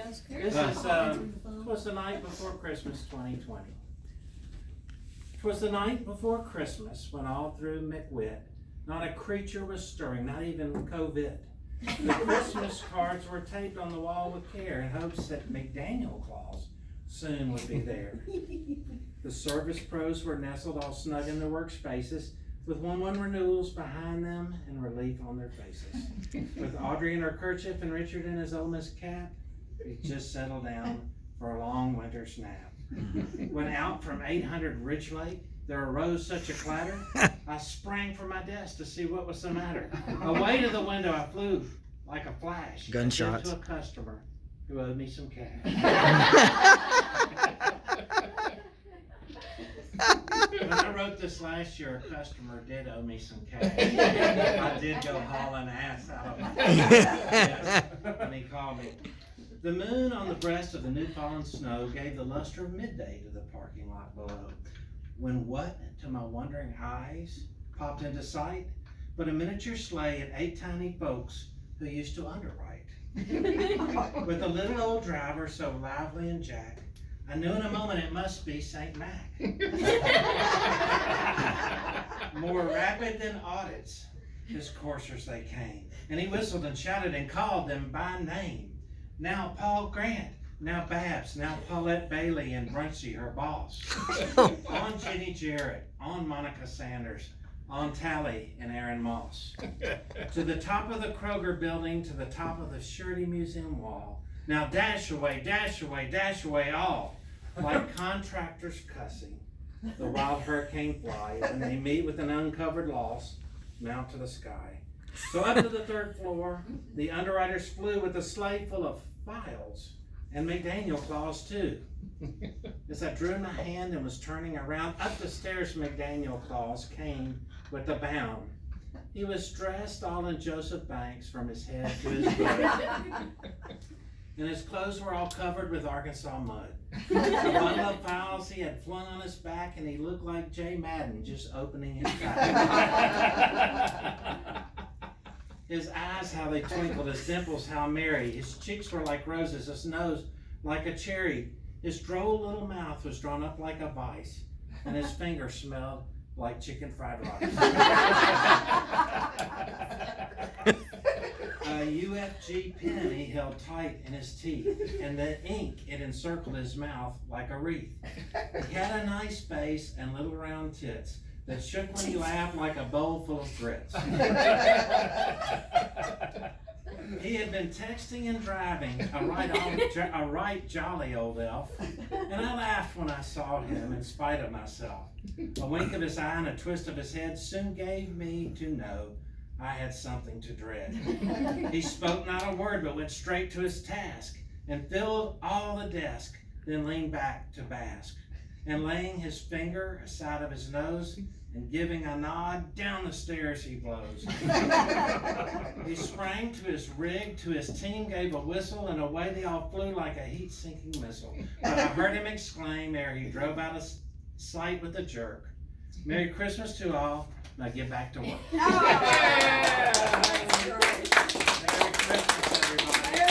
This was the night before Christmas 2020. 'Twas the night before Christmas when all through McWitt not a creature was stirring, not even COVID. The Christmas cards were taped on the wall with care in hopes that McDaniel-Whitley soon would be there. The service pros were nestled all snug in their workspaces with 1-1 renewals behind them and relief on their faces. With Audrey in her kerchief and Richard in his Ole Miss cap, it just settled down for a long winter's nap. When out from 800 Ridge Lake there arose such a clatter, I sprang from my desk to see what was the matter. Away to the window I flew like a flash. Gunshots. To a customer who owed me some cash. When I wrote this last year, a customer did owe me some cash. I did go hauling ass out of my yes, when he called me. The moon on the breast of the new fallen snow gave the luster of midday to the parking lot below. When what, to my wondering eyes, popped into sight, but a miniature sleigh and 8 tiny folks who used to underwrite. With a little old driver so lively and jack, I knew in a moment it must be St. Mac. More rapid than audits, his coursers they came, and he whistled and shouted and called them by name. Now Paul Grant, now Babs, now Paulette Bailey and Brunchy, her boss. On Jenny Jarrett, on Monica Sanders, on Tally and Aaron Moss. To the top of the Kroger building, to the top of the Surety Museum wall. Now dash away, dash away, dash away all. Like contractors cussing, the wild hurricane fly, and they meet with an uncovered loss, mount to the sky. So up to the 3rd floor, the underwriters flew with a sleigh full of files and McDaniel-Whitley too. As I drew my hand and was turning around, up the stairs McDaniel-Whitley came with a bound. He was dressed all in Joseph Banks from his head to his foot. And his clothes were all covered with Arkansas mud. A bundle of files he had flung on his back, and he looked like Jay Madden just opening his pack. His eyes, how they twinkled, his dimples, how merry. His cheeks were like roses, his nose like a cherry. His droll little mouth was drawn up like a vice, and his fingers smelled like chicken fried rice. A UFG pen he held tight in his teeth, and the ink, it encircled his mouth like a wreath. He had a nice face and little round tits that shook when he laughed like a bowl full of grits. He had been texting and driving, a right jolly old elf, and I laughed when I saw him in spite of myself. A wink of his eye and a twist of his head soon gave me to know I had something to dread. He spoke not a word, but went straight to his task, and filled all the desk, then leaned back to bask. And laying his finger aside of his nose, and giving a nod, down the stairs he blows. He sprang to his rig, to his team gave a whistle, and away they all flew like a heat-sinking missile. But I heard him exclaim ere he drove out of sight with a jerk, "Merry Christmas to all, now get back to work." Oh, Merry Christmas, everybody.